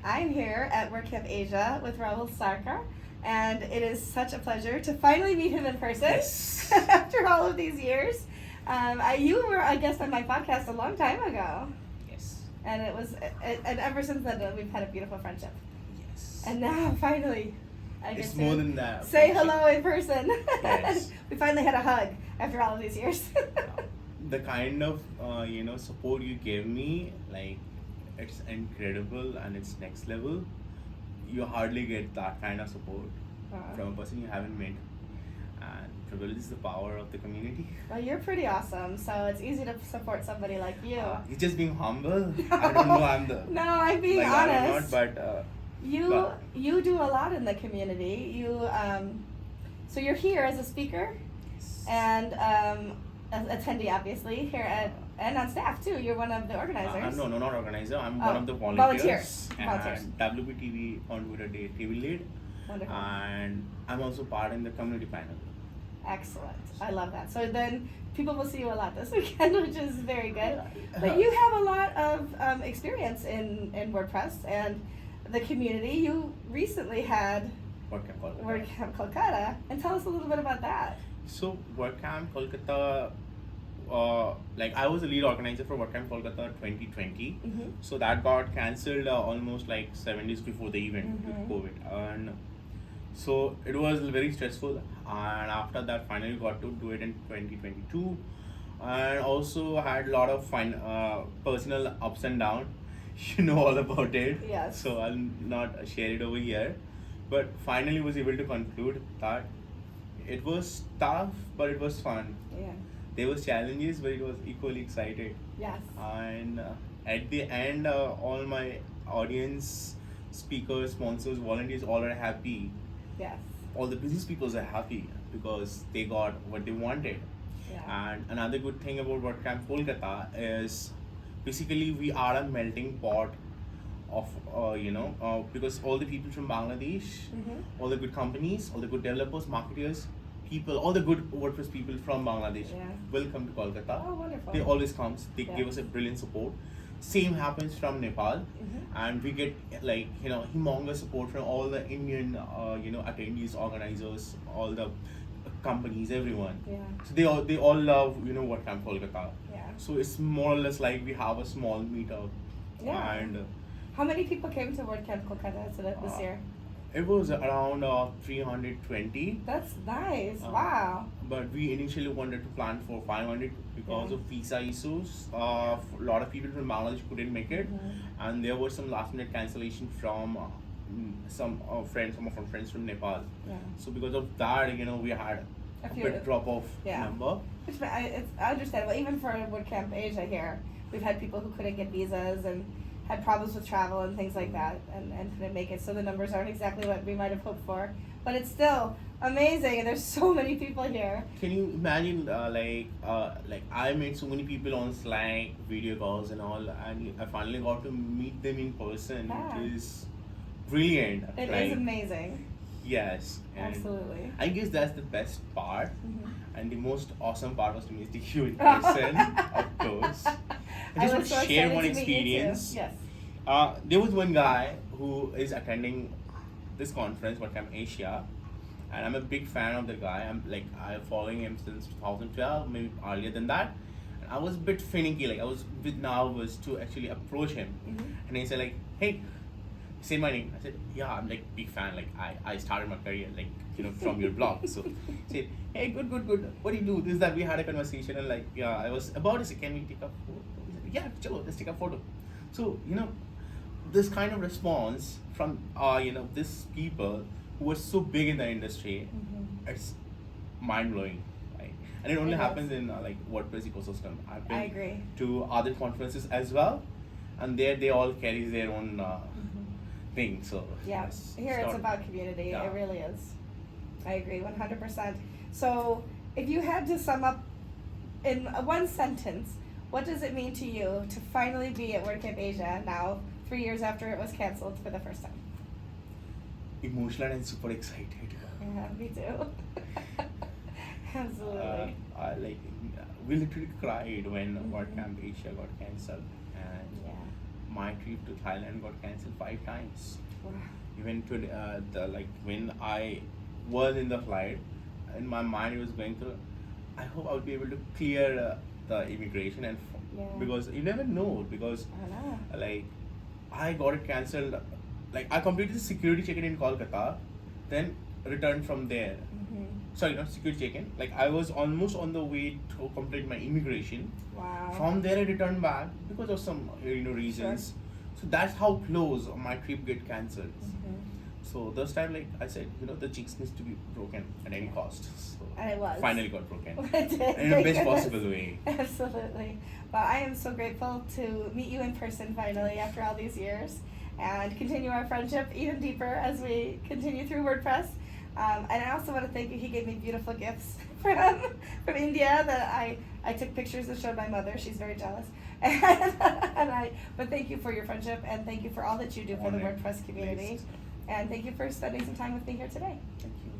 I'm here at WordCamp Asia with Rahul Sarkar, and it is such a pleasure to finally meet him in person Yes. after all of these years. You were a guest on my podcast a long time ago, Yes. and and ever since then we've had a beautiful friendship. Yes. And now finally, I get It's to more than that. say hello in person. Yes. We finally had a hug after all of these years. The kind of support you gave me, like, it's incredible and it's next level. You hardly get that kind of support from a person you haven't met, and privilege is the power of the community. Well, you're pretty awesome, so it's easy to support somebody like you. He's just being humble. I don't know. I'm the No, I'm being like that or honest. not, but You do a lot in the community. So you're here as a speaker and an attendee, obviously, here and on staff too. You're one of the organizers. no, not organizer. I'm Oh, one of the volunteers. Volunteers. And WPTV on Twitter Day TV lead, Wonderful. and I'm also part in the community panel. Excellent. I love that. So then people will see you a lot this weekend, which is very good. Yeah. But you have a lot of experience in WordPress and the community. You recently had WordCamp Kolkata, and tell us a little bit about that. So WordCamp Kolkata, like I was the lead organizer for WordCamp Kolkata 2020. Mm-hmm. So that got cancelled almost like 7 days before the event Mhm. with COVID, and so it was very stressful. And after that, finally got to do it in 2022, and also had a lot of personal ups and downs. You know all about it. Yes. So I'll not share it over here, but finally was able to conclude that it was tough, but it was fun. Yeah. There was challenges, but it was equally excited. Yes. And at the end, all my audience, speakers, sponsors, volunteers, all are happy. Yes. All the business people are happy because they got what they wanted. Yeah. And another good thing about WordCamp Kolkata is basically we are a melting pot of because all the people from Bangladesh, Mhm. all the good companies, all the good developers, marketers, people, all the good WordPress people from Bangladesh Yeah. will come to Kolkata. Oh, wonderful. They always comes. They Yeah. give us a brilliant support. Same happens from Nepal, Mhm. and we get humongous support from all the Indian attendees, organizers, all the companies, everyone. Yeah. So they all love WordCamp Kolkata. Yeah. So it's more or less like we have a small meetup. Yeah. And How many people came to WordCamp Kolkata this year? it was around 320. That's nice. Uh, Wow. But we initially wanted to plan for 500 because Yeah. of visa issues. A lot of people from Bangladesh couldn't make it, Mhm. and there was some last-minute cancellation from some of our friends from Nepal. Yeah. So because of that, we had A a few- bit drop off yeah. number. It's understandable. Even for WordCamp Asia here, we've had people who couldn't get visas and had problems with travel and things like that and couldn't make it. So the numbers aren't exactly what we might have hoped for. But it's still amazing, and there's so many people here. Can you imagine, like I met so many people on Slack, video calls and all, and I finally got to meet them in person, Yeah. which is brilliant. It like, is amazing. Yes. And Absolutely. I guess that's the best part, Mhm. and the most awesome part was to meet you in person, of course. I just want to share excited one to meet you too. experience. Yes. There was one guy who is attending this conference, WordCamp Asia, and I'm a big fan of the guy. I'm following him since 2012, maybe earlier than that. And I was a bit finicky, like I was a bit nervous to actually approach him. Mhm. And he said like, "Hey, say my name." I said, "Yeah, I'm like big fan. Like I started my career from your blog." So he said, "Hey, good. What do you do?" This that we had a conversation, and like I was about to say, "Can we take a photo?" He said, "Yeah, chalo, let's take a photo." So this kind of response from these people who were so big in the industry, Mhm. it's mind blowing, right? And it only It is. happens in WordPress ecosystem. I've been I agree. to other conferences as well, and there they all carry their own Mhm. thing. So Yeah, here it's not- about community. Yeah. It really is. I agree 100%. So, if you had to sum up in one sentence, what does it mean to you to finally be at WordCamp Asia now, 3 years after it was canceled for the first time? emotional and super excited. Yeah, me too. Absolutely. We literally cried when Mhm. WordCamp Asia got cancelled, and Yeah. my trip to Thailand got cancelled 5 times. Wow. Even to when I was in the flight, in my mind it was going through. I hope I would be able to clear the immigration Yeah. because you never know because I know. like I got it cancelled. Like I completed the security check-in in Kolkata, then returned from there. Mm-hmm. Sorry, not security check-in. Like I was almost on the way to complete my immigration. Wow. From there I returned back because of some reasons. So that's how close my trip get cancelled. Mm-hmm. So this time, like I said, the jinx needs to be broken at any cost. So And it was. finally got broken It did, in the thank best goodness. possible way. Absolutely. Well, I am so grateful to meet you in person finally after all these years and continue our friendship even deeper as we continue through WordPress. And I also want to thank you. He gave me beautiful gifts from India that I took pictures and showed my mother. She's very jealous. But thank you for your friendship and thank you for all that you do for the Honored. WordPress community. Blessed. And thank you for spending some time with me here today. Thank you.